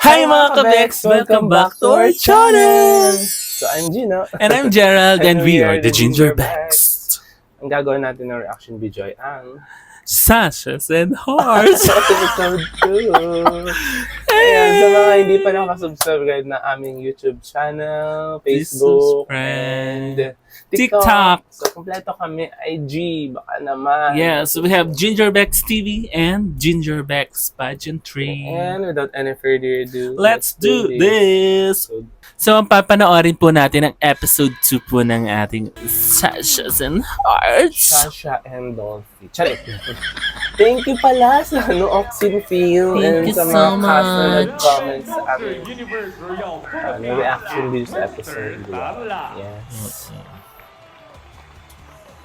Hi mga kabeks! Welcome back to our channel! So I'm Gino. And I'm Gerald and we are the Ginger Gingerbacks. Ang gagawin natin ng reaction video ay ang Sashes and Hearts! episode 2. Ayan, sa mga hindi pa nakasubscribe na aming YouTube channel, Please Facebook, subscribe. and TikTok. So, kompleto kami. IG, baka naman. Yes, we have Gingerbacks TV and Gingerbacks Pageantry. And without any further ado, Let's do this! So, ang papanoorin po natin ang episode 2 po ng ating Sashes and Hearts. Sasha and Dolphy. Charit. Thank you pala sa Oxin Film Thank and you sa so mga cast na much. nag-comment sa aming reaction video sa episode. Yes.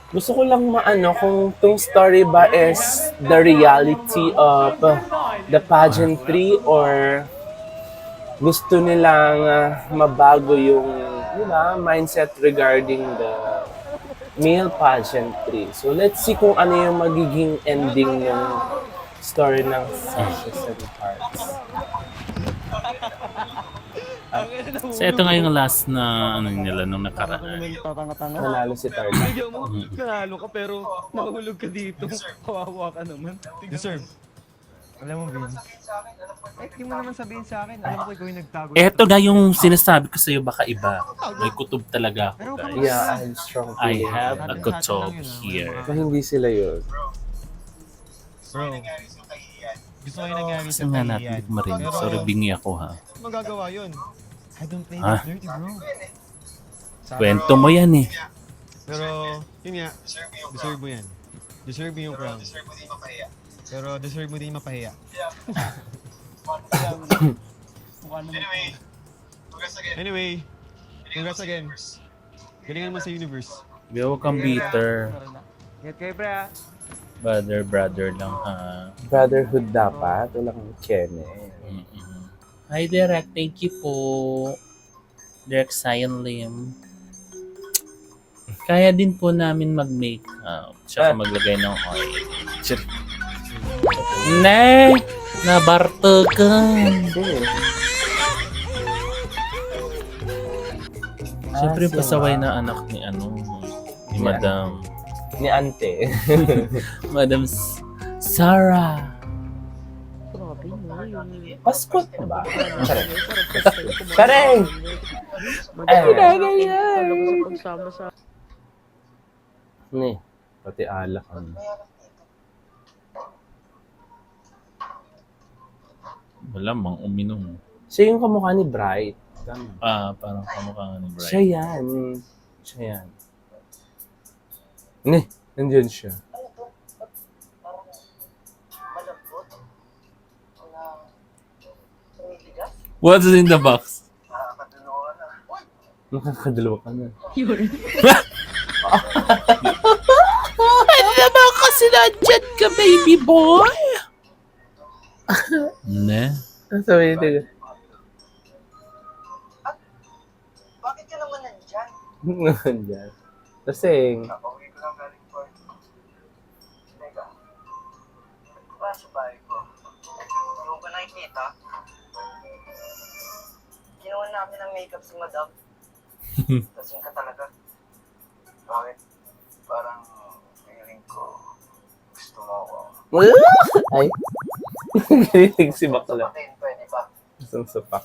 Gusto ko lang maano kung tong story ba is the reality of the pageantry or gusto nilang mabago yung mindset regarding the male pageantry. So let's see kung ano yung magiging ending ng story ng Sashes and Hearts. So, ito nga yung last na ano nila nung nakaraan. Nanalo si Tarla. Video mo, nanalo ka pero nahulog ka dito. Kawawa ka naman. Deserve. Alam mo, Vince. Di mo naman sabihin sa akin. Alam ko ikaw yung nagtago. Ito nga yung sinasabi ko sa'yo, baka iba. May kutob talaga ako, guys. Yeah, I have strong I feeling. have a kutob here. Baka hindi sila yun. Bro, gusto ko yung nangyari Kasi sa nga Kahiyan. natin marinig. Sorry, bingi ako ha. Magagawa yun. I don't play Ah? that dirty, bro. Kwento mo yan eh. Pero, yun nga, deserve mo yan. Deserve mo yung crown. Pero deserve mo din mapahiya. Anyway, congrats again. Galingan mo sa universe. Huwag kang bitter. Ingat kayo, pre. Brother lang ha. Brotherhood dapat. Walang kene. Mm-mm. Hi Direk, thank you po. Direk Cyan Lim. Kaya din po namin mag-makeup. Tsaka maglagay ng oil. Sure. Ne! Nabartagan! Siyempre si pasaway Ma. na anak ni ni Madam. Ni Ante. Madam Sarah. Pasko ba? Charing! Charing! Ni, pati alak ang... Wala mang uminom. Siya yung kamukha ni Bright. Parang kamukha nga ni Brian. Siya yan. Siya yan. Ni, nandiyan siya. What's in the box? Nakakadalawa ka na. Ano naman kasi nandyan ka, baby boy? Ne? Sabi niya, Bakit ka naman nandyan? nandiyan. Lasing. Napauwi ko lang galing work. Teka. Ba sa bahay ko? Hindi mo ba nakikita? Ginawa namin ang makeup si Madam. Lasing ka talaga. Bakit? Parang feeling ko gusto mo ako. Ay. Ginitig si Bakla. Sapatin, pwede ba? Isang sapak.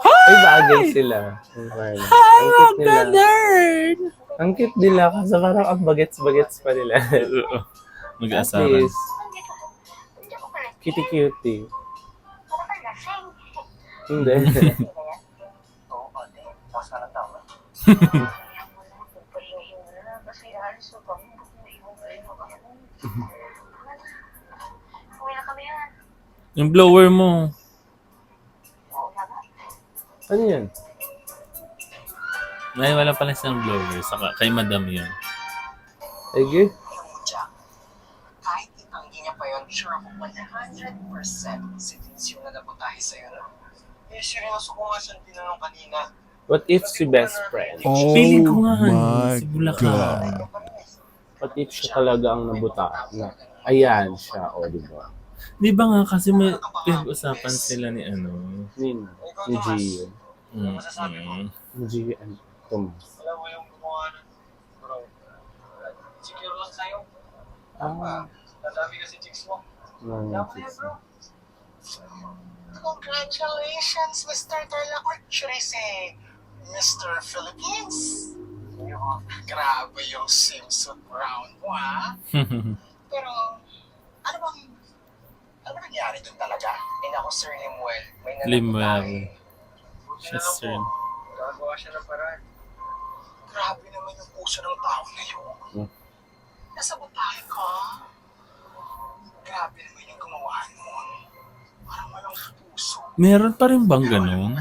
Ay, bagay sila. Ang cute nila. nerd! Ang cute nila kasi parang ang bagets-bagets pa nila. At Mag-aasaran. least, cutie-cutie. Hindi. Oo, ate. Tapos ka ng tama. Kasi alis na ba? Uwi na kami yan. Yung blower mo. Oo na ba? Ano yan? Ay, wala pala siyang blower. Saka, kay Madam yun. Ege? Yung Jack, kahit itanggi niya pa yun, sure ako 100% si Vince yung nanapuntahe sa'yo na. Eh, seryoso ko nga siyang tinanong kanina. What if si best friend? Feeling ko nga, si Bulacan. What if siya talaga ang nabuta? Na, ayan siya, o diba? Di ba nga kasi may pinag-usapan sila ni ano? Nino. Ni Gio. Mm. Ni Gio and Tomas. Alam mo yung gumawa nun, bro. Secure lang sa'yo. Ah. Nadami kasi chicks mo. Nangyayos. Congratulations, Mr. Tarlac. Should I say, Mr. Philippines? Grabe yung swimsuit round mo, ha? Pero, ano bang nangyari dun talaga? Ako, Sir Limuel. May Limuel. Buti Siya, na lang sir. po. Gagawa siya ng paraan. Grabe naman yung puso ng tao na yun. Nasabotahe ka. Grabe naman yung gumawa nun. Parang walang puso. Meron pa rin bang ganun?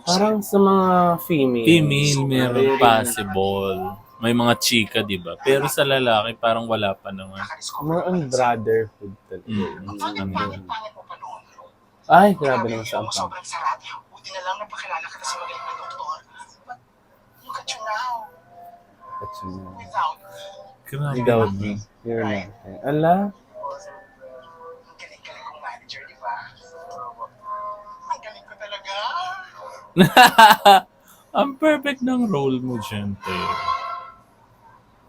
Parang sa mga female. Female, meron possible. May mga chika, di ba? Pero sa lalaki, parang wala pa naman. More on brotherhood talaga. Mm. Pangit mo pa noon. Ay, grabe naman sa ampang. Sobrang sarap. Buti na lang napakilala ka na sa magaling na doktor. But look at you now. At yun. Without Grabe. Without me. You're not. Ala? ang galing-galing kong manager, di ba? Ang galing ko talaga. Ang perfect ng role mo dyan, te.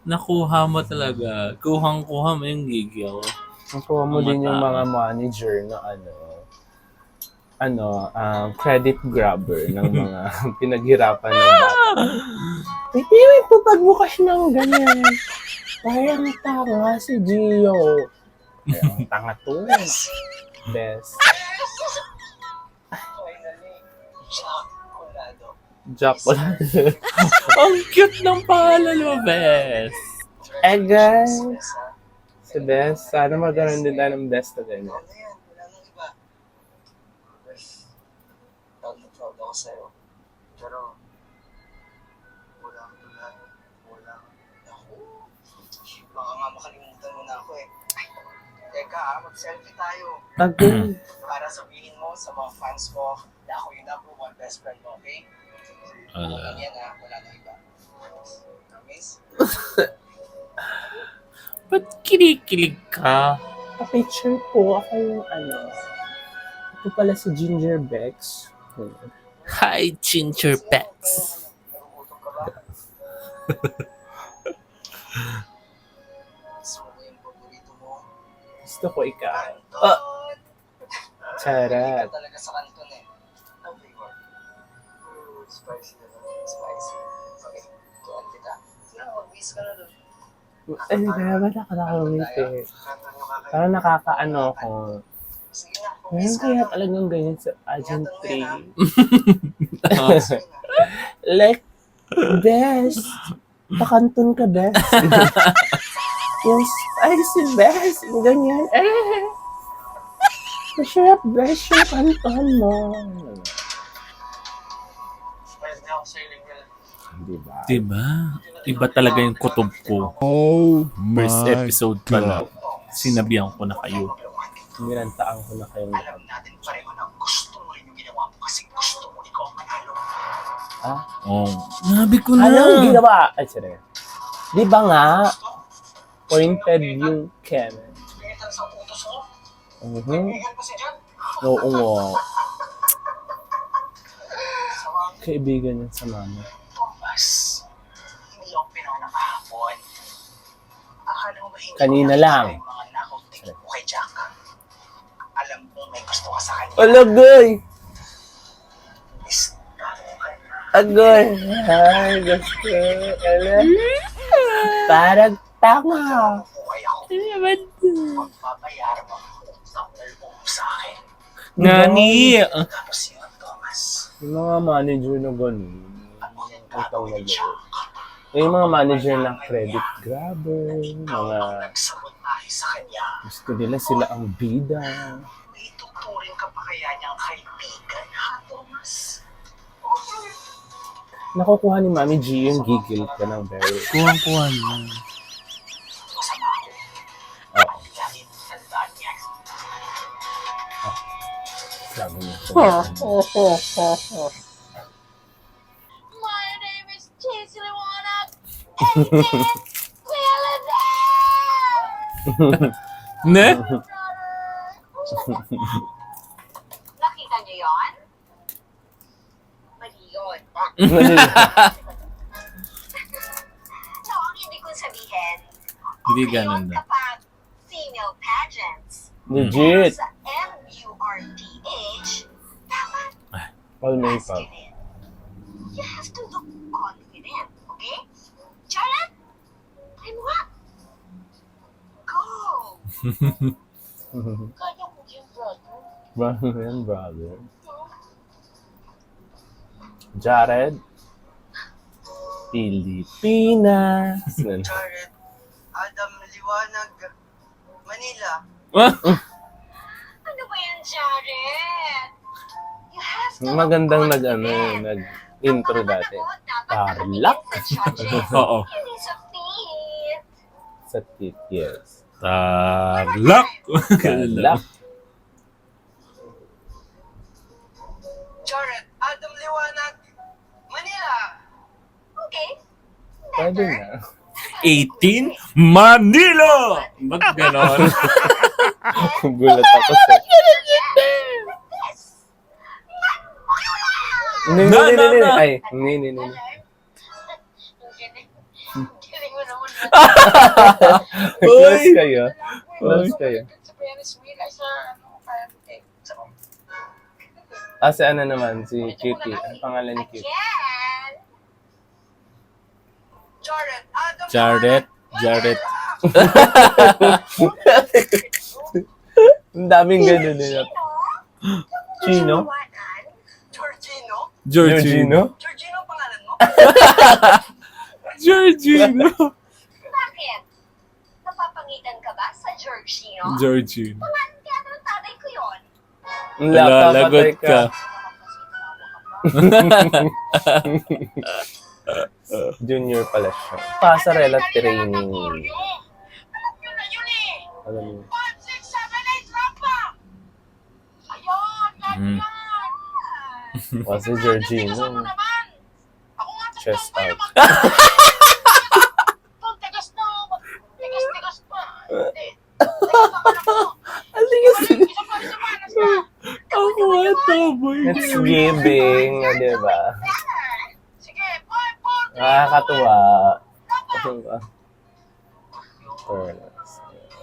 Nakuha mo talaga. Kuhang-kuha mo yung gigil. Nakuha mo din yung mga manager na credit grabber ng mga pinaghirapan ng bata. May pupag mo kasi ng ganyan. Parang tanga si Gio. Parang tanga to. Best. Finally, Chocolado. Jack wala. Ang cute ng pangalan mo, Bes. Guys. Si Best. Sana magkaroon din tayo ng best na ganyan. Ano yan? Wala nang iba. Proud na proud ako sa'yo. Pero, walang tulad. Walang ako. Baka nga makalimutan mo na ako eh. Ay, teka mag-selfie tayo. Again. Para sabihin mo sa mga fans mo na ako yung number one best friend mo, okay? Wala. Yan ha, wala nang iba. Promise? Ba't kinikilig ka? Pa-picture po ako yung Ito pala si Ginger Bex. Hi, Ginger Bex. Nagugutom ka ba? Gusto mo yung paborito mo? Gusto ko ikaw. Kanton! Charat. Hindi ka talaga sa kanton eh. Ang flavor? Spicy na lang. Spicy. Okay, tuwan kita. Sige, mag-miss ka na doon. Ay, kaya ba nakakawit eh. Kanton yung kakain. Parang nakakaano ko. Sige na, Ngayon mag-miss ka kaya na. talagang ganyan sa Agent Ingatan mo yan, ha? 3. Sige na. Like, best. Pakanton ka, best. Yung spicy best. Yung ganyan. Masarap, best yung kanton mo. Surprise na ako sa'yo, Lingwell. Diba? Diba? Iba talaga yung kutob ko. Oh First my episode pa lang. Sinabihan ko na kayo. Nilantaan ko na kayong lahat. Alam natin pareho na gusto mo rin yung ginawa mo kasi gusto mo ikaw ang manalo. Oh. Nabi ko na. Anong ginawa? Ay, sorry. Di ba nga, pointed yung Kenneth? Bigyan ka sa utos mo. Mhm. Bigyan pa si Jan. Oo nga. Kaibigan yan sa mama. Thomas, hindi ako pinauna kahapon. Akala mo ba hindi Kanina ko lang. nakita yung mga nakauting mo kay Jack? Alam mo may gusto ka sa kanya. Alagoy! Miss ka mo kanya. Agoy! Ay, gusto. Ala. Parang tanga. Buhay ako. Magpapayaran mo ang utang na loob sa akin. Nani! Tapos yun, Thomas. Yung mga manager na ganun. Ang mga Utang gagawin na ni Jack. loob. Yung mga manager na credit grabber, Ikaw mga ang nagsabotahe sa kanya. gusto nila sila ang bida. May tuturing ka pa kaya niyang kaibigan, ha, Thomas? Nakukuha ni Mami G yung gigil ka ng very. Kuhang-kuha niya. Masama ako. Oo. Dahil tandaan niya. Sabi niya. My name is Cheesy Liwanag, and this Quilladam! Ne? Nakita niyo yon? Mali yun. So, ang ibig kong sabihin, Hindi okay ganun yun daw. kapag female pageants. Legit. Sa MURTH, dapat All makeup. masculine. You have to look confident, okay? Charlotte, try mo nga. Go! Kaya mo yung brother. Brother and brother. Jared. Pilipinas. Jared, Adam Liwanag, Manila. Ano ba yan, Jared? You have to Magandang look confident. nag-intro dati. Tarlac. Oo. Hindi sa feet. Sa tit, yes. Tarlac. Tarlac. Jared, Adam Liwanag, Manila. Okay. Pwede na. 18 Manila! Ba't ganon? Gulat ako sa... Yes. Hindi. Ay, hindi. Galing mo naman. Close kayo. Close kayo. Sa Paris Wheel ay sa Si ano naman, si Cutie. Ang pangalan ni Cutie. Again. Jared, Adam Jared. Liwanag, Jared. Ang daming ganun nila. Chino? Georgino. Georgino. Georgino ang pangalan mo? Georgino. Bakit? Napapangitan ka ba sa Georgino? Georgino. Pangalan kaya ng tatay ko yun. Lagot ka. Junior pala siya. Pasarela training. Alam nyo na yun eh. Alam mo. 1, 6, 7, 8, rampa! Ayun, yan Mm. yan. O, si Georgino. naman. Ako nga Chest out. Tigas na. Tigas pa. Hindi. Tigas ako. Isa pa. Ako ito, boy. It's giving, di ba? Sige, 5, 4, 3, Nakakatuwa. Katuwa.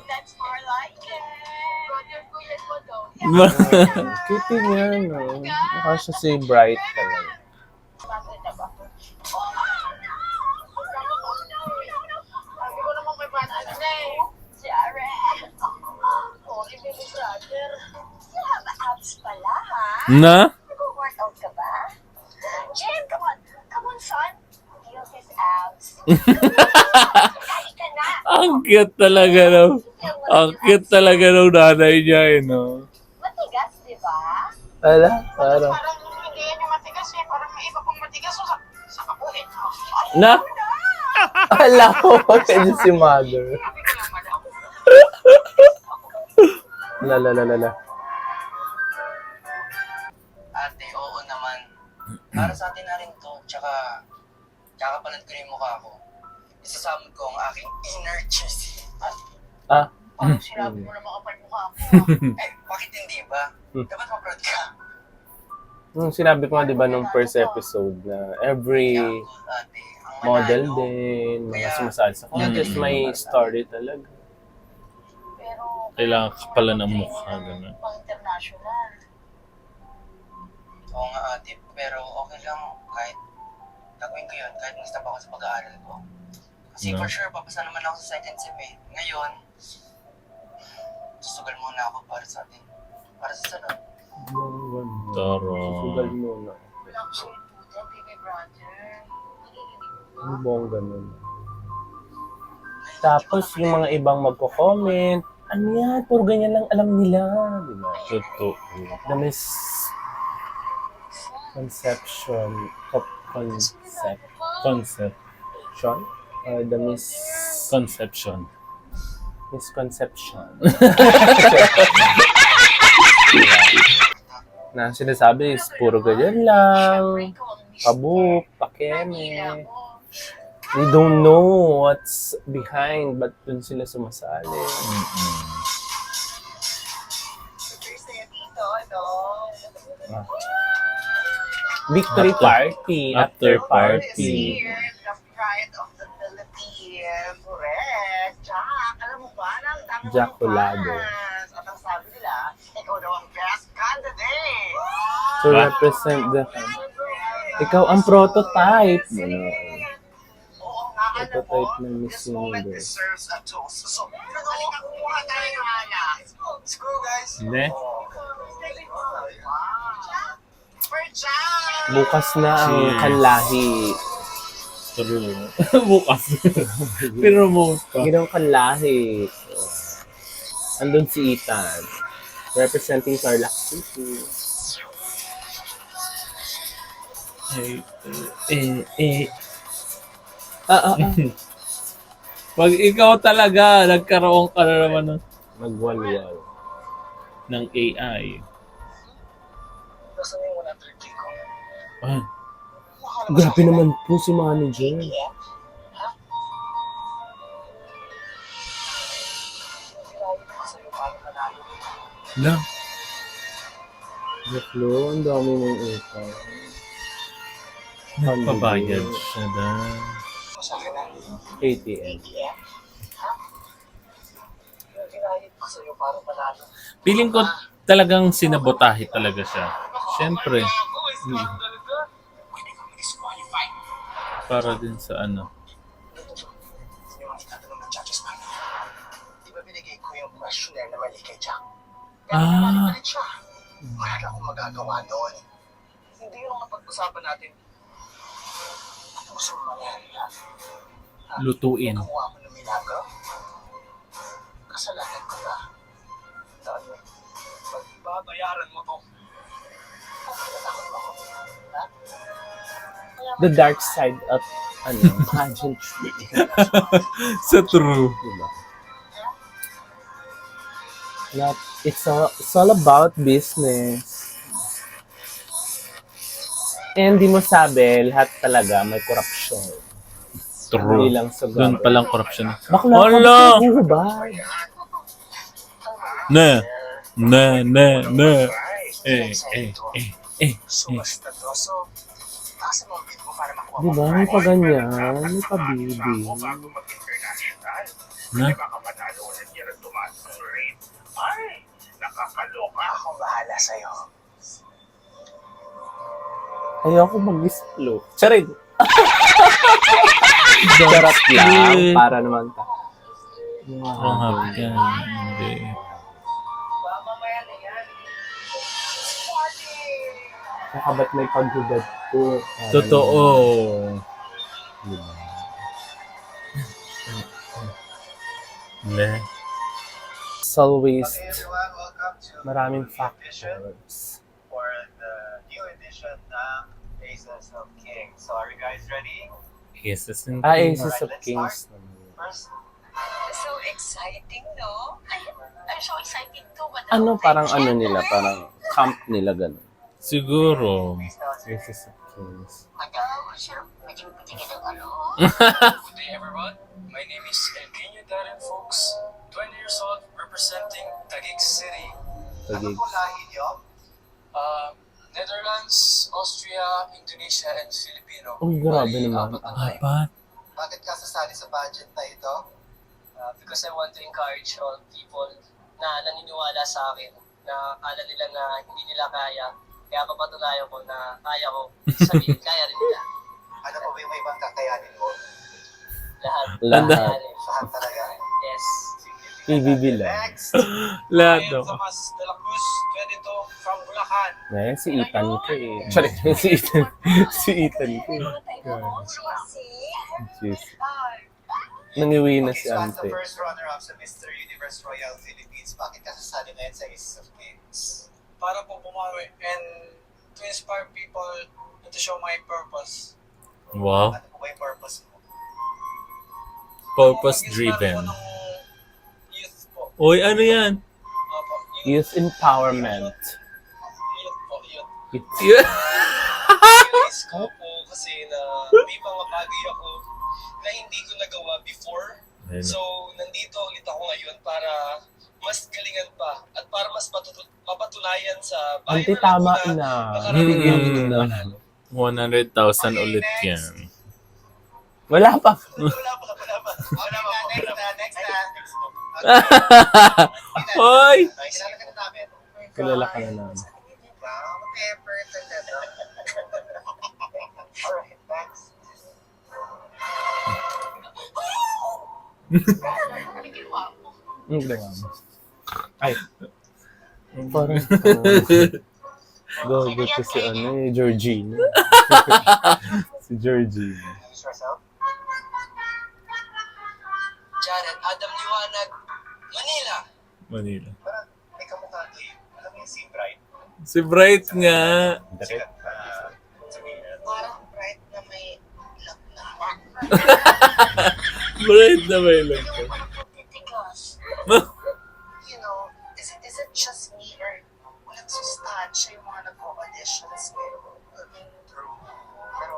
That's more like it. Brother ko yan mo daw. Cutie niya, no? Mukha siya si Bright talaga. Bakit ba? Oh, no! Sabi ko naman may bata na eh. Jared. Oh, baby brother. You have abs pala, ha? Na? Nag-workout ka ba? Jim, come on. Come on, son. Feel his abs. Kali ka na. Ang cute talaga no. Ang cute talaga ng nanay niya eh, no? Matigas, di ba? Ala, parang. Parang hindi yan yung matigas eh. Parang may iba pang matigas. So, sa kapuhin. Na? Ala ko, kaya si Mother. Sabi ko lang, madam. La. Ate, oo naman. Para sa atin na rin to. Tsaka kakapanood ko na yung mukha ko. Isasamod ko ang aking inner cheesy. Ah, Parang sinabi mo na makapal mukha ko. Eh, bakit hindi ba? Dapat ma-proud ka. sinabi ko nga, di ba, nung first episode na every Kaya ako, ate, ang model manalo. din, mga sumasali sa contest, may story talaga. Pero, Kailangan ka pala ng mukha, gano'n. pang international. Oo nga ate, pero okay lang kahit gagawin ko yun, kahit mag-stop ako sa pag-aaral ko. Kasi No. for sure, papasa naman ako sa second sem eh. Ngayon, susugal muna ako para sa atin. Para sa sunod. Taro. Sugal mo na. Wala ko sa'yo puta, baby brother. Nakikinig mo Ang ba? bongga nun. Tapos yung mga ibang magko-comment, ano yan, puro ganyan lang alam nila. Di ba? Totoo. The misconception. Concept. The Conception. misconception. Na sinasabi is puro ganyan lang. Kabuk, pakeme. They don't know what's behind, but dun sila sumasali. Victory party. After After party. Here, the pride of the Philippines. Correct. Jack, alam mo ba na ang dami mong Jack Colado. fans? At ang sabi nila, ikaw daw ang best candidate. To represent the... Ikaw ang prototype. Oo nga, alam mo, Prototype ng Miss this moment Universe. deserves a toast. So, halika, kumuha tayo ng alak. Let's go, guys. Hindi. For Jack! Bukas na ang Cheers. kanlahi. True. Bukas. Pinromote pa. Ginang kanlahi. Andun si Ethan. Representing Tarlac City. Ah. Pag ikaw talaga, nagkaroon ka na naman Magwalwal. ng AI. Nasaan yung 100K ko? Ah, Grabe naman po si manager. lang. Baklo, ang dami mong utang. Nagpabayad siya na. Sa akin na. ATM. Ginayad ko sa'yo para panalo. Feeling ko talagang sinabotahe talaga siya. Siyempre. Pwede kang disqualify. Para din sa ano. Yung tinatanong ng judges pa. Di ba binigay ko yung questionnaire na mali kay Jack? Ah. Balik siya. Wala akong magagawa doon. Hindi yung mapag-usapan natin. Ano gusto mo mangyari yan? Lutuin. Nakuha mo ng milagro? Kasalanan ko ba? Dami. Pagbabayaran mo to. Natatakot mo ako. Ha? The dark side of pageantry. Sa true. Diba? It's all about business. And di mo sabi, lahat talaga may korupsyon. True. Hindi lang sa Doon government. palang corruption. Bakla ka Hala! ba huhubad? Na. So, basta to. So, taas mo ang bid mo para makuha Diba? May pa ganyan. May pa baby. Na? Ako bahala sa'yo. Ayoko mag-explode. Charin! Charot lang. Para naman ta. Wrong hub yan. Hindi. Mamaya na yan. Nakabat may paghubad po. Totoo. Diba? Ne. It's always Everyone, welcome to maraming edition factors. for the new edition ng Aces of Kings. So, are you guys ready? Aces and Aces of Alright, let's Kings. First, So exciting, no? I'm so excited too. But Ano parang ano nila? Parang camp nila ganun. Siguro. Aces of Kings. good day everyone. My name is Eugenio Darren Folks, 20 years old, representing Taguig City. Taguig. Ano po lahi niyo? Netherlands, Austria, Indonesia, and Filipino. Uy, grabe Bali, naman. apat na tayo. Apat. Bakit ka sasali sa budget na ito? Because I want to encourage all people na naniniwala sa akin na akala nila na hindi nila kaya. Kaya papatunayan ko na kaya ko. Sabihin, kaya rin nila. Ano pa ba yung may ibang kakayanin mo? Lahat. Lahat. Lahat talaga. Yes. PBB lang. Next, Lahat I daw. am Tomas de la Cruz, 22 from Bulacan. Ngayon si Ethan ko eh. Sorry, si Ethan. Si Ethan ko eh. Jeez. Nangiwi na si As the Ante. first runner-up sa Mr. Universe Royal Philippines, bakit ka sasali ngayon sa Aces of Kings? Para po bumawi and to inspire people and to show my purpose. Wow. Ano po ba yung purpose mo? Purpose Mag-inspire driven. po ng youth po. Oy, ano yan? Opo, Youth empowerment. Youth po, youth. It's Realize ko po kasi na may mga bagay ako na hindi ko nagawa before. Ayun. So, nandito ulit ako ngayon para mas galingan pa at para mas mapatunayan sa Auntie, bayan tama ng Laguna na. karamihan Tigil ng na. pangalan. 100,000 ulit yan. Wala pa. Wala pa. Next na. Hoy! Kilala ka na namin. Kilala ka na namin. Wow, pepper talaga. Alright, next. Ang ginawa mo. Ay. Parang, gago to si Georgina. Si Georgina. Jared, Adam Liwanag, Manila. Manila. Parang may kamukha to eh. Alam mo yung si Bright? Si Bright nga. Bakit? Parang Bright na may lock na. Bright na may lang. Yung parang pagtitigas. You know, is it just me or walang sustansya yung mga nag-auditions? True. Pero,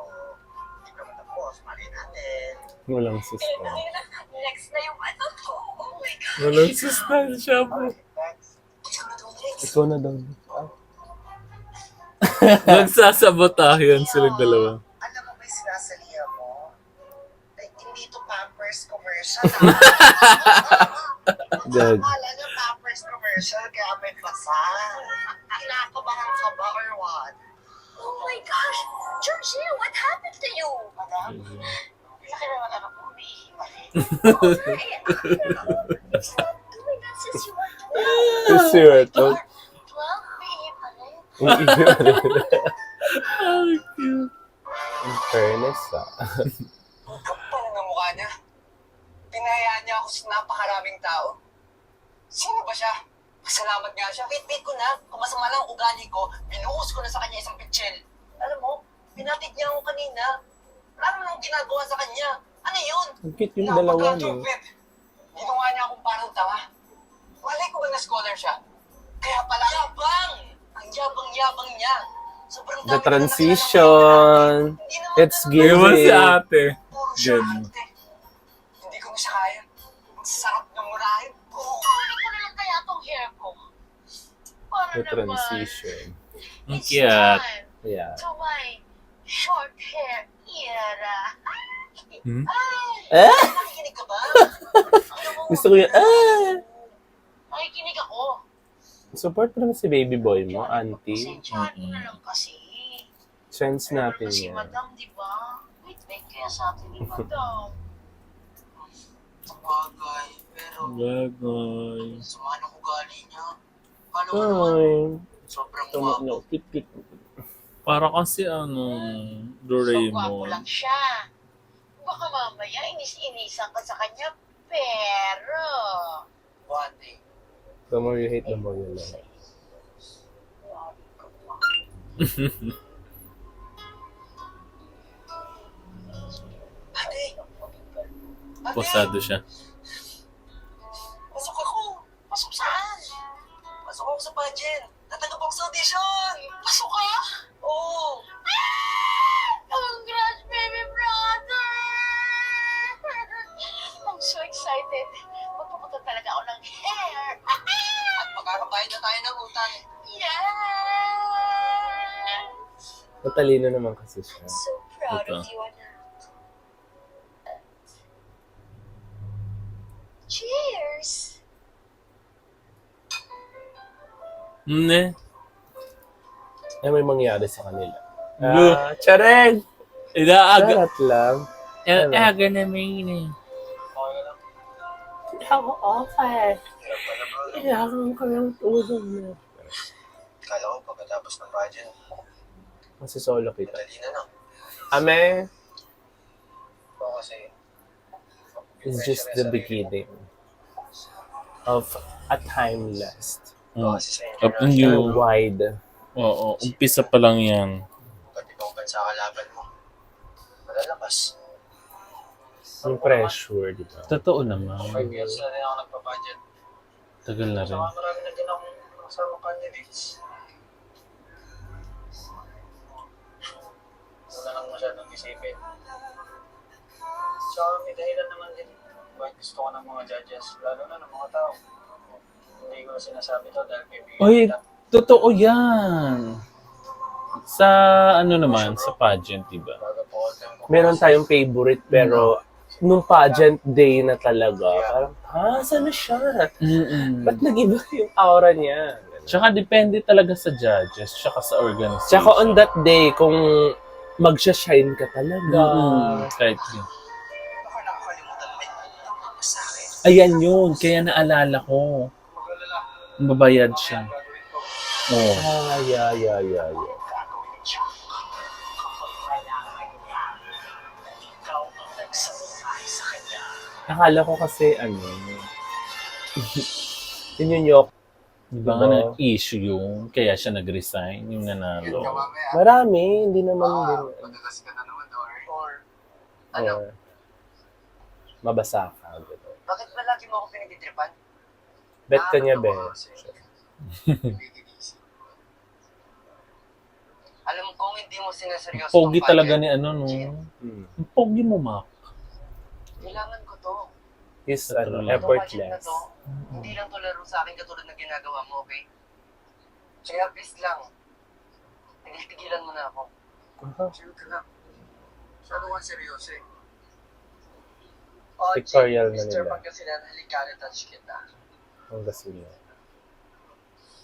hindi pa matapos. Mali natin. Walang susto. Next na yung ano ko. Oh my God. Walang sustansya po. Next. Ikaw na daw. Nagsasabotahan silang dalawa. Alam mo ba yung sinasalihan mo? Ay, hindi to Pampers commercial. Good. Akala niya Pampers commercial kaya may pasal. Kinakabahan ka ba or what? Oh my gosh. Georgie, what happened to you? Madam, laki naman ano po, umiihi. Stop doing that since you were 12. Si Sirto. 12, umiihi pa rin. Ay, cute. In fairness, Kapal ng mukha niya. Pinahayaan niya ako sa napakaraming tao. Sino ba siya? Pasalamat nga siya. Wait ko na. Kung masama lang ang ugali ko, binuhos ko na sa kanya isang pitchel. Alam mo, pinatid niya ako kanina. Ano nang ginagawa sa kanya? Ano yun? Ang cute yung dalawa, no? Napaka-stupid. Ginawa niya akong parang tanga. Malay ko ba na scholar siya? Kaya pala, yabang! Ang yabang-yabang niya. Sobrang The dami ko na transition. nakilala. Hindi naman It's talaga Iwan si giving. ate. puro siya Ganun. arte. Hindi ko na siya kaya. Ang sarap ng murahin. Kukunin ko na lang kaya tong hair ko. Para The naman. transition. Ang It's cute. time Yeah. to my short hair era. Hmm? Ay, Nakikinig ka ba? Alam mo, Gusto ko yun. nakikinig ako. Support mo naman si baby boy mo, auntie. Pasensyahan mo na lang kasi. Chance natin Si yan. Madam, di ba? Wait kaya sa atin ni Madam. sabagay. Pero, Bagay. sama ng ugali niya. Paano mo naman? Ay. Sobrang Tama guwapo. no. Kit. Para kasi So, gwapo Doraemon. lang siya. Baka mamaya inis-inisan ka sa kanya, pero... One day. The more you hate, the more you love. Ate! Ate! Posado siya. Pasok ako! Pasok saan? Pasok ako sa pageant. Natanggap ako sa audition! Pasok ka? Oo! Congrats, baby brother! I'm so excited. Magpupunta talaga ako ng hair. At magkakabayad na tayo ng utang. Yes! Matalino naman kasi siya. I'm so proud Ito. of you, anak. Cheers! Ne? Ay, may mangyari sa kanila. Lu. Chareng! Inaaga. Charot lang. Aga namin eh. Okay lang. Ako, okay. Kailangan ko lang tulong mo. Kala ko pagkatapos ng pageant, Kasi solo kita. madali na lang. Ame, Oo kasi, it's just the beginning of a timeless kasi sa Up international, you. and wide. Oo, umpisa pa lang yan. pag ibang bansa kalaban mo, malalakas. Yung pressure, di ba? Totoo naman. 5 years na rin ako nagpa-pageant. Tagal na rin. Saka marami na din akong kasama candidates. Wala lang masyadong isipin. Saka may dahilan naman din. Bakit gusto ko ng mga judges, lalo na ng mga tao. Hindi ko na sinasabi to dahil bibigyan Uy, kita. totoo yan. Sa ano naman, sa pageant, diba? Meron tayong favorite pero nung pageant day na talaga, parang, saan na siya? Mm-mm. Ba't nag-iba yung aura niya? Tsaka depende talaga sa judges, tsaka sa organization. Tsaka on that day, kung magsha-shine ka talaga. Kahit yun. Baka nakakalimutan mo yung sa akin. Ayan yun, kaya naalala ko. Mabayad siya. Oh. Yeah. Gagawin siya. Kapag kailangan niya, ikaw ang nagsabuhay sa kanya. Akala ko kasi, Tinyonyok. Diba nga na-issue yun, kaya siya nag-resign, yung nanalo. Marami, hindi naman din. Madalas ka na naman, or Or, mabasa ka. Gano'n. Bakit ba lagi mo ako pinagtitripan? Bet ka niya, Bet. Alam mo kung hindi mo sinaseryoso Pogi ang talaga pageant, ni ano, no? Hmm. Ang pogi mo, Mac. kailangan ko to. He's, Itong Effortless. effortless. Hindi lang to laro sa akin katulad ng ginagawa mo, okay? Kaya please lang, tigilan mo na ako. chill ka lang. Masyado kang seryoso eh. Oh, Pictorial na Mr. nila. Pangasinan, halika na touch kita. Ang gasolina.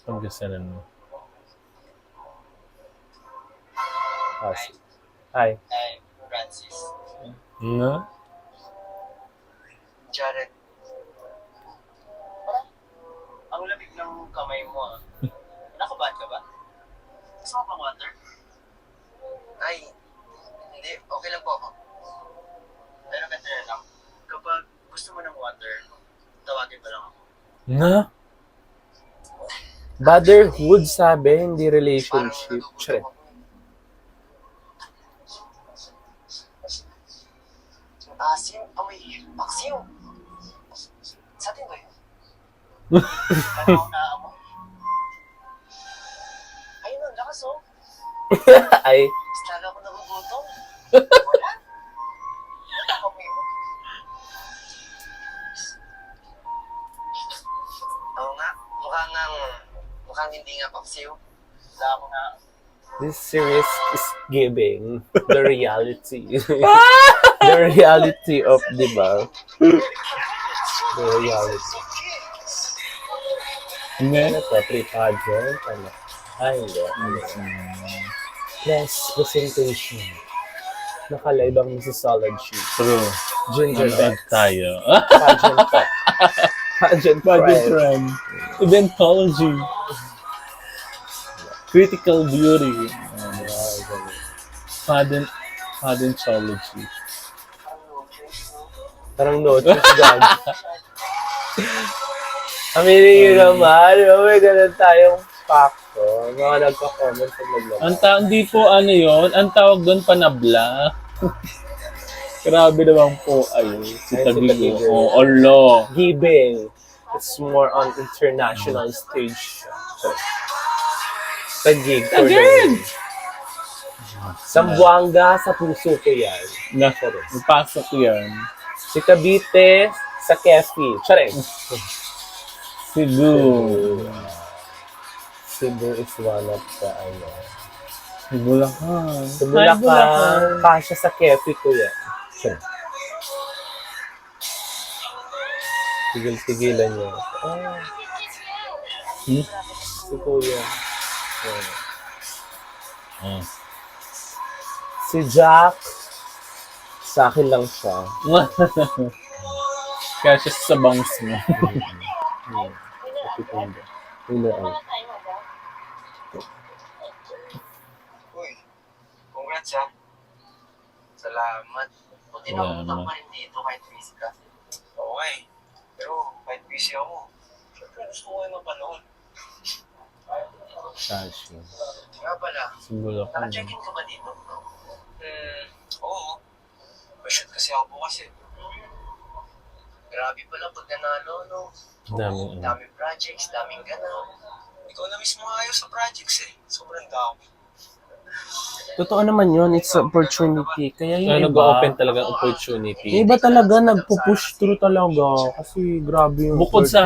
Pagkasalan mo. Hi. Ay, Francis. Na? Jared. Ang lamig ng kamay mo ah. Nakabad ka ba? Gusto mo bang water? Ay, hindi. Okay lang po ako. Pero ganito na lang. Kapag gusto mo ng water, tawagin pa lang ako. Na? Brotherhood, sabi, hindi relationship. Sure. Asim, amoy, paksiw. Sa atin ba yun? Ano na amo? Ayun ang lakas oh. Ay, Mas lalo ako nagugutom. Wala. Amoy mo. Oo nga, mukhang hindi nga paksiw. Wala ako na. this series is giving the reality. The reality of, di ba? The reality. Hindi. Ano to? Pre-pageant? Ano? Ay, hindi. Plus, presentation. Nakalive ang Missology. True. Ginger Nag-tag X. tayo. Pageant pa. Pageant Budget friend. friend. Eventology. Critical beauty. Pageantology. Parang notes, God. Aminin nyo naman, may ganun tayong factor. Mga nagpa-comment sa naglabas. Hindi po ano yon, ang tawag doon panabla. Grabe naman po ay si Ay, si Taguig. Taguig. Oh, olo. Giving. It's more on international stage. So, Taguig. for the win. Sambuanga sa puso ko yan. Na, ipasok yan. Si Cavite sa Kefi. Charing. Cebu. Cebu is one of the, Bulacan. Sa Bulacan, kasya sa Kefi ko yan. Charing. Tigil-tigilan niya. Si Kuya. Ah. Si Jack, sa akin lang siya. Kasi sa bangs mo. Uy, congrats ha. Salamat. Buti na Wala pumunta naman. pa rin dito kahit busy ka. Oo nga eh. Pero kahit busy ako, syempre gusto ko kayo mapanood. Sashi. Nga pala, Sa Bulacan. naka-check-in ka ba dito? Oo. May-shoot kasi ako bukas eh. Grabe pala pag nanalo, no? Daming Daming projects, daming ganap. Ikaw na mismo ayos sa projects eh. Sobrang dami. Totoo naman yun, it's opportunity. Kaya yung iba, Nag-open talaga ng opportunity. yung iba talaga nagpo-push through talaga. Kasi grabe yung Bukod sa,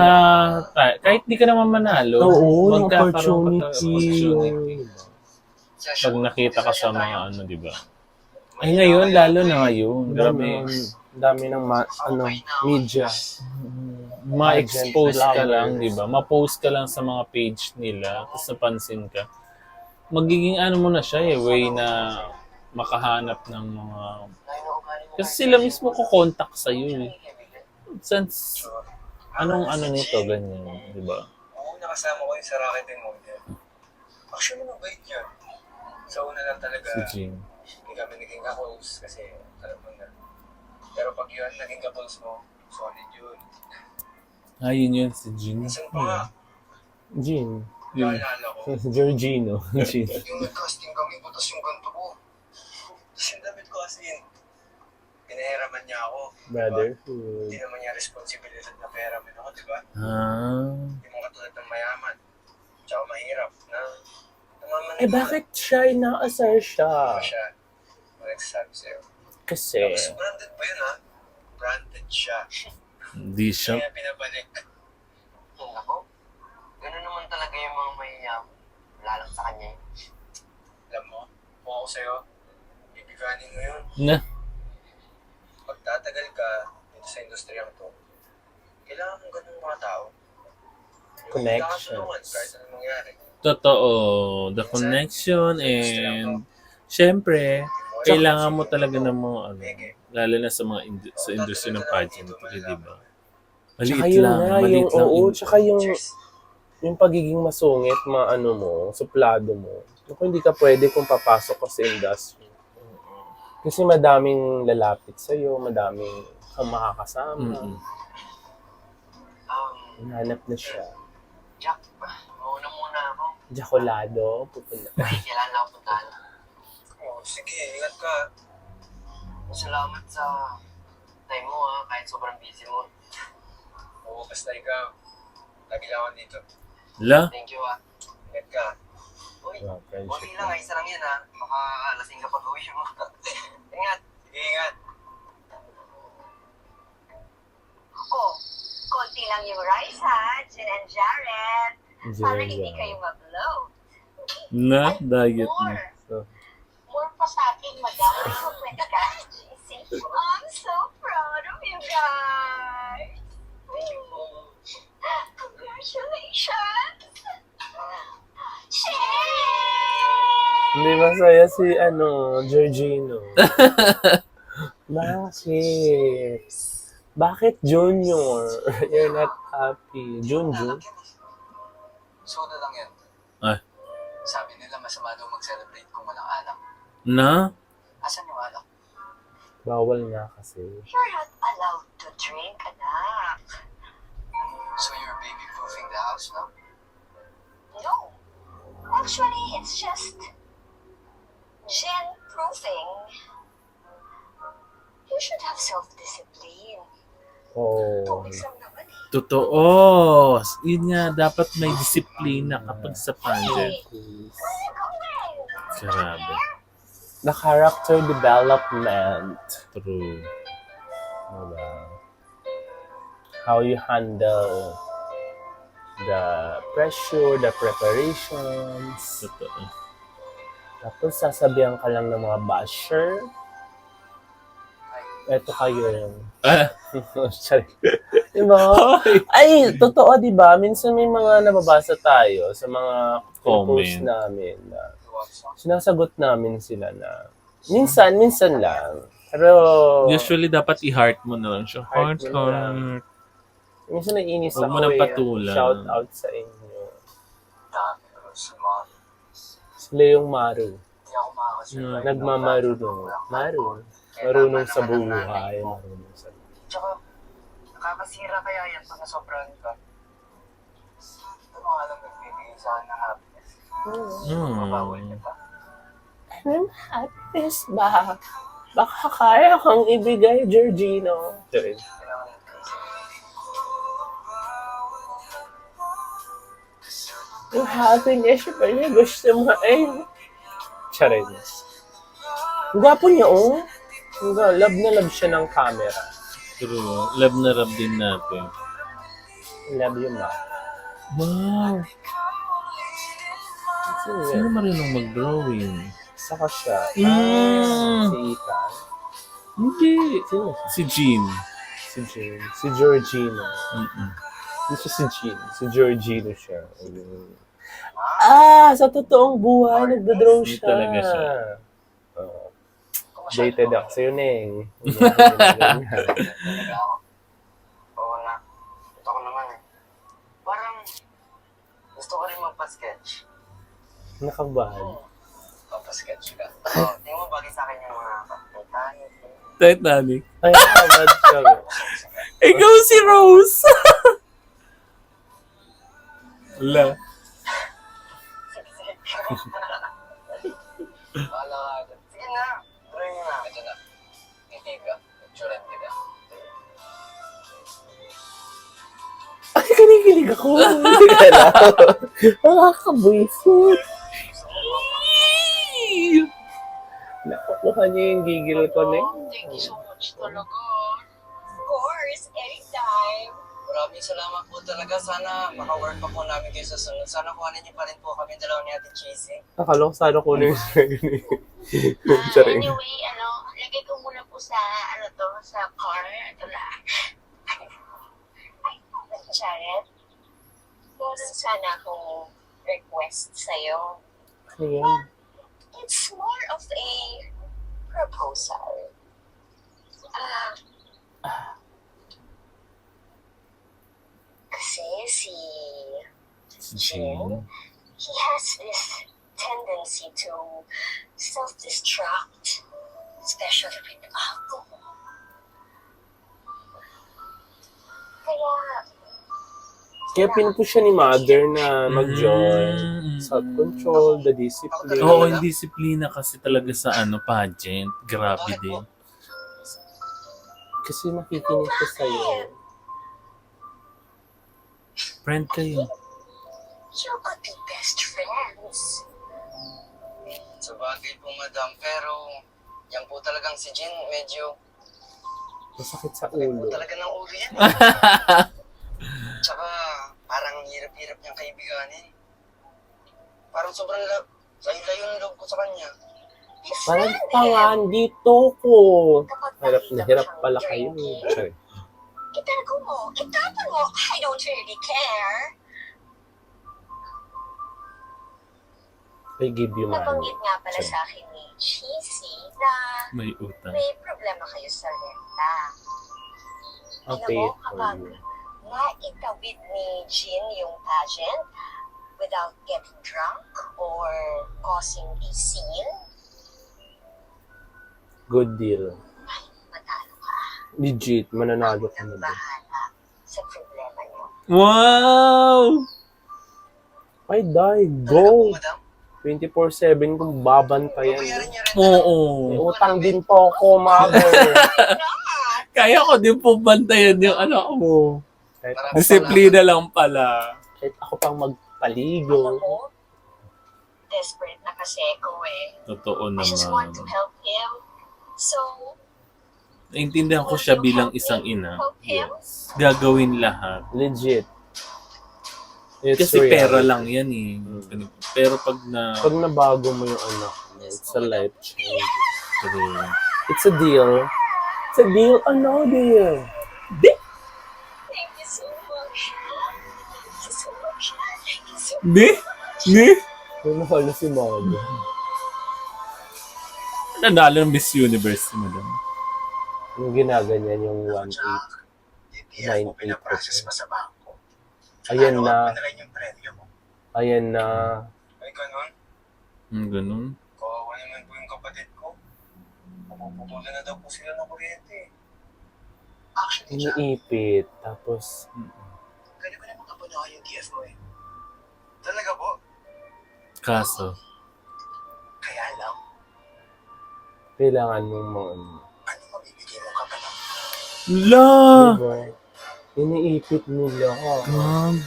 kahit di ka naman manalo, Oo, yung magkakaroon ka ng opportunity. Pag nakita ka sa mga ano, di ba? Ay ngayon, lalo na ngayon. Grabe. Dami ng media. Ma-expose ka Vloggers. lang, di ba? Ma-post ka lang sa mga page nila, tapos napansin ka. Magiging ano mo na siya way na makahanap ng mga... Kasi sila mismo kukontak sa'yo eh. Since, anong ano nito, ganyan, di ba? Oo, nakasama ko yung sa Rocket and Model. Actually, mabait yun. Sa una lang talaga, Si Jim. hindi kami naging ka-close kasi alam mo na. Pero pag yun, naging ka-close mo, solid yun. Yun si Jim. Minsan pa nga, Jean. naalala ko, Georgino. Jean. yung nag-casting kami, butas yung ganito ko. Tapos yung damit ko kasi yun, pinahiraman niya ako. Brother. Hindi naman niya responsibilidad na pahiraman ako, di ba? Hindi mo katulad ng mayaman. Tsaka mahirap na namamanag. Bakit siya inaasar siya? Siya, ang nagsasabi sa'yo. Kasi, Tapos branded pa yun ha? Branded siya. Hindi siya. Kaya pinabalik. Ako, gano'n naman talaga yung mga mayayaman. Wala lang sa kanya yun. Alam mo, kung ako sa'yo, bibiganin mo yun. Na. Pag tatagal ka dito sa industriyang to, kailangan mong ganun mga tao. Yung Connections. nakatulungan kahit anong mangyari. Totoo. The connection and syempre, kailangan mo talaga ng mga ano, lalo na sa mga sa industry ng pageantry, di ba? tsaka Maliit yun lang, nga, maliit yung, lang. oo, tsaka yung pagiging masungit, maano mo, suplado mo. Kung hindi ka pwede kung papasok ka sa industry. Kasi madaming lalapit sa'yo, madaming kang makakasama. Mm-mm. Hanap na siya. Jack, mauna muna ako. Jacolado, pupunta. May kailangan ako puntahan. Oh, sige, ingat ka. Salamat sa time mo kahit sobrang busy mo. Oo, basta ikaw. Lagi lang ako dito. La? Thank you Ingat ka. Uy, Wow, friendship konti lang, isa lang yan Baka lasing ka pag uwi mo. Ingat. Sige, ingat. Oh, konti lang yung rice ha, Jen and Jared. Para hindi kayo mag-bloat. Na? Diet na. More pa sa akin, madami ko pwede ka, GC. I'm so proud of you guys. Congratulations. Shane! Hindi masaya si, Georgino. Bakit? Bakit Junior? You're not happy. Junjun? Soda lang yan. Ay. Sabi nila masama daw mag-celebrate kung walang alak. Na? Asan yung alak? Bawal nga kasi. You're not allowed to drink, anak. So you're baby-proofing the house now? No. Actually, it's just Jen-proofing. You should have self-discipline. Oh. Tumis lang naman eh. Totoo. Yun nga, dapat may disiplina kapag sa pageant. Grabe. The character development. True. Diba? How you handle the pressure, the preparations. Totoo. Tapos sasabihan ka lang ng mga basher. Eto kayo. Sorry. Diba? Ay, totoo, diba? Minsan may mga nababasa tayo sa mga post namin na sinasagot namin sila na minsan lang. Pero Usually, dapat i-heart mo na lang siya. Heart Heart, mo na lang. heart. minsan naiinis Huwag ako mo nang patulan. Shout out sa inyo. Dami. Si Mom. Sila yung Maru. Hindi ako makakasurvive. Nagmamarunong. Maru. Marunong sa buhay. Marunong sa Tsaka, nakakasira kaya yan pag nasobrahan ka. Ito mga lang nagbibigay sa akin ng happiness. Mabawal ka pa. Anong happiness ba? Baka kaya kang ibigay, Georgino. Kailangan ng kasi. Yung happiness pa niya gusto mo ay... Charin. Ang gwapo niya, oh. Love na love siya ng camera. True. Love na love din natin. Love you, ma. Wow! Sino Sino yan? marunong mag-drawing? Saka siya. Mm. Si Ethan. Hindi. Sino? Si Jean. Si Jean. Si Georgina. Mm-mm. Hindi siya si Jean. Si Georgina siya. Ayun. Sa totoong buhay, nagdadraw Hindi siya. talaga siya. Oo. Dated ako sa'yo, Neng. Talaga ako. Oo na. Ito ko naman eh. Parang gusto ko rin magpa-sketch. Nakabahan. Papasketch ka. Oo, tingin mo bagay sa akin yung mga Titanic. Titanic. Ay, nakabad siya. Ikaw si Rose! Wala. Wala ka. Sige na. Try mo na. Ito na. Ngiti ka. Picturean kita. Ay, kinikilig ako. Teka lang. Nakakabwisit. Nakukuha niya yung gigil ko, Neng. Thank you so much talaga. Of course, anytime. Maraming salamat po talaga. Sana maka-work pa po namin kayo sa sunod. Sana kuhanin niyo pa rin po kami dalawa ni Ate Cheesy. Akala ko sana ko na yung Charing. Anyway, lagay ko muna po sa, sa car. Ito na. Ay, Jared. Meron sana akong request sa'yo. Ayan. It's more of a proposal. Kasi si Jin, he has this tendency to self-destruct, especially with alcohol. Kaya pinupush siya ni Mother na mag-join. Self-control, the discipline. Oo, yung disiplina kasi talaga sa pageant. Grabe din. Kasi makikinig siya sa'yo. Friend kayo. You could be best friends. Sa bagay po, madam. Pero, yan po talagang si Jin, medyo Masakit sa po ulo. talaga ng ulo yan. Tsaka, parang hirap-hirap niyang kaibiganin. Parang sobrang layo ng loob ko sa kanya. Parang pangan dito ko. Hirap na hirap pala kayo. Sorry. Itago mo, itapon mo, I don't really care. I give you money. Nabanggit nga pala sa akin ni Cheesy na May utang. may problema kayo sa renta. I'll Alam pay mo, it for kapag you. naitawid ni Jin yung pageant without getting drunk or causing a scene, Good deal. matalo ka. Legit, mananalo Ako ka nang na din. bahala sa problema niyo. Wow! Ay, die. Talaga po, Go! madam. 24/7 kung babantayan. Babayaran niya rin. May Oo. utang din po ako, Mother. Kaya ko din po bantayan yung mo. Kahit ako, Disiplina lang pala. kahit ako pang Alam magpaligo. mo, desperate na kasi ako eh. Totoo I just want to naman. help him. So, Naintindihan ko siya bilang isang ina. help him? Gagawin lahat. Legit. It's Kasi reality. pera lang yan eh. Pero pag na... Pag nabago mo yung anak mo, it's a life change. True. It's a deal. It's a deal or no deal. Thank you so much. Thank you so much. Thank you so much. Di? Di? May mahal na si Mother. Nanalo ng Miss Universe si Madam. Yung ginaganyan yung 1-8. Jack, hindi ako 9-8 pinaprocess pa sa bangko. Ayan Ano, na. panalain yung premyo mo. Ayan na. Ay, ganun. Ganun. Kawawa naman po yung kapatid ko. Mapuputulan na daw po sila ng kuryente. Actually, Jack, Iniipit. Tapos, pwede ko naman kapunahan yung DF mo eh. Talaga po? Kaso. Kaya lang, kailangan mong mga ano mabibigay mo kapalang? La! diba? Iniipit nila. Grabe.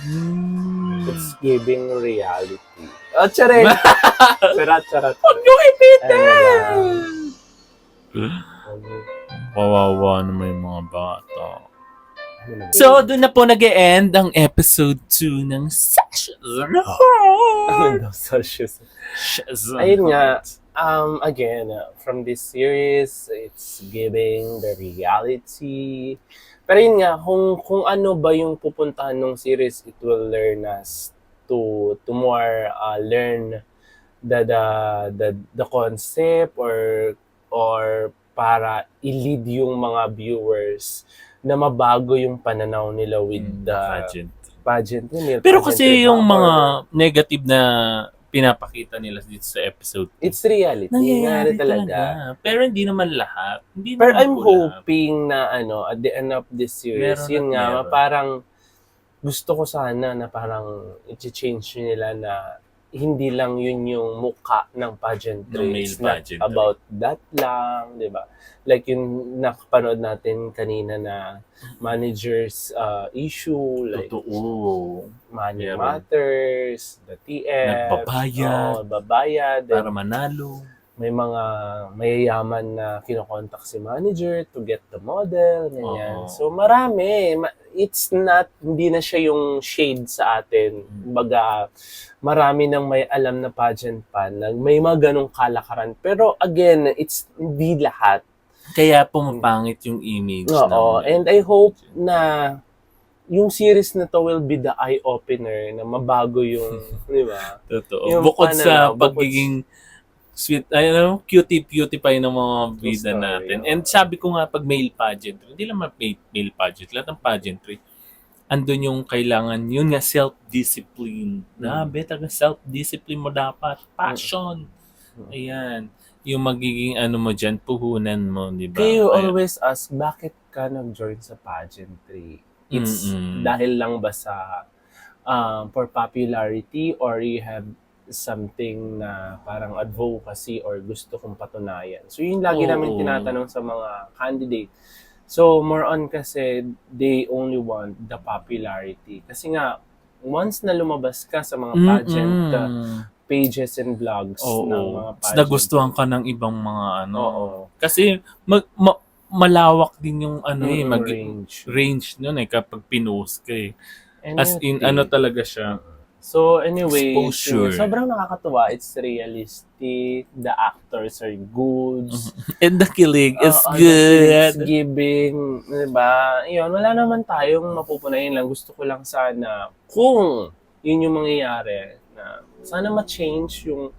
It's giving reality. Oh, charet! charat. Huwag niyong ipitin! Kawawa naman yung mga bata. So, doon na po nag-e-end ang episode 2 ng Sessions. Ayun nga, again, from this series, it's giving the reality. Pero yun nga, kung ano ba yung pupuntahan ng series, it will learn us to more learn the concept or para i-lead yung mga viewers na mabago yung pananaw nila with the pageant. Pero kasi yung mga negative na pinapakita nila dito sa episode, it's reality. nangyayari talaga. talaga. Pero hindi naman lahat. Pero I'm hoping na at the end of this series, Meron yun at nga, meron. parang gusto ko sana na parang i-change nila na hindi lang yun yung mukha ng pageantry. Ng male It's not pageantry. about that lang, di ba? Like yung nakapanood natin kanina na managers issue, like Totoo. money Meron. matters, the TF, Nagbabayad. babayad, Para manalo. may mga mayayaman na kinokontak si manager to get the model, ganyan. Oo. So marami, it's not, hindi na siya yung shade sa atin. Baga, marami nang may alam na pageant pa, may mga ganong kalakaran. Pero again, it's hindi lahat. Kaya pumapangit yung image. Oo, and I hope na yung series na to will be the eye-opener na mabago yung, di ba? Totoo. Yung Bukod sa bukod- pagiging sweet, cutie pa yun ng mga bida Story, natin. oo. And sabi ko nga, pag male pageantry, hindi lang male pageant, lahat ng pageantry, andun yung kailangan, yun nga, self-discipline. Grabe, taga self-discipline mo dapat. Passion. Ayan. Yung magiging mo dyan, puhunan mo, di ba? Kaya you Kaya- always ask, bakit ka nag-join sa pageantry? It's Mm-mm. dahil lang ba sa for popularity or you have something na parang advocacy or gusto kong patunayan. So yun lagi namin Oo. tinatanong sa mga candidate. So more on kasi they only want the popularity. Kasi nga, once na lumabas ka sa mga pageant pages and vlogs ng mga Oo. Tapos pageant. nagustuhan ka ng ibang mga Oo. Kasi malawak din yung Range. range nun kapag pinost ka eh. And As in, yun, talaga siya. So anyway, Exposure. sobrang nakakatuwa. It's realistic. The actors are good. And the kilig is It's good. giving. Diba? Yun, wala naman tayong mapupunayin lang. Gusto ko lang sana kung yun yung mangyayari na sana ma-change yung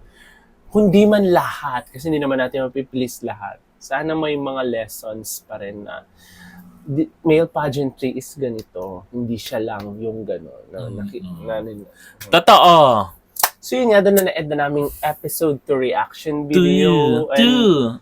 kundi man lahat kasi hindi naman natin mapiplease lahat. Sana may mga lessons pa rin na male pageantry is ganito. Hindi siya lang yung gano'n. Totoo. So yun nga, doon na na-end na naming episode 2 reaction video. Two.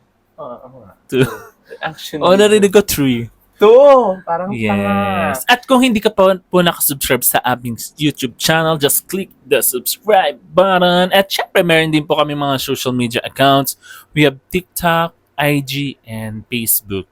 Reaction Oh, narinig ko 3. 2! Parang tanga. Yes. At kung hindi ka pa po nakasubscribe sa aming YouTube channel, just click the subscribe button. At syempre, meron din po kami mga social media accounts. We have TikTok, IG, and Facebook.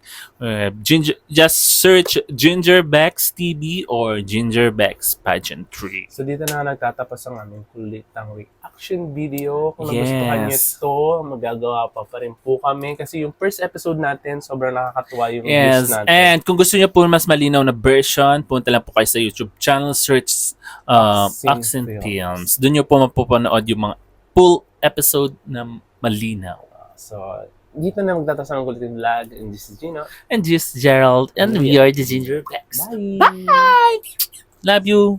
Just search Gingerbex TV or Gingerbex Pageantry. So dito na nagtatapos ang aming kulitang reaction video. Kung Yes. nagustuhan nyo ito, magagawa pa rin po kami. Kasi yung first episode natin, sobrang nakakatuwa yung views Yes, natin. and kung gusto niyo po mas malinaw na version, punta lang po kayo sa YouTube channel, search Accent Films. Doon niyo po mapapanood yung mga full episode na malinaw. So, dito na magtatapos ang kulitin vlog. And this is Gino. And this is Gerald, and we are the Gingerbecks. Bye! Bye! Love you!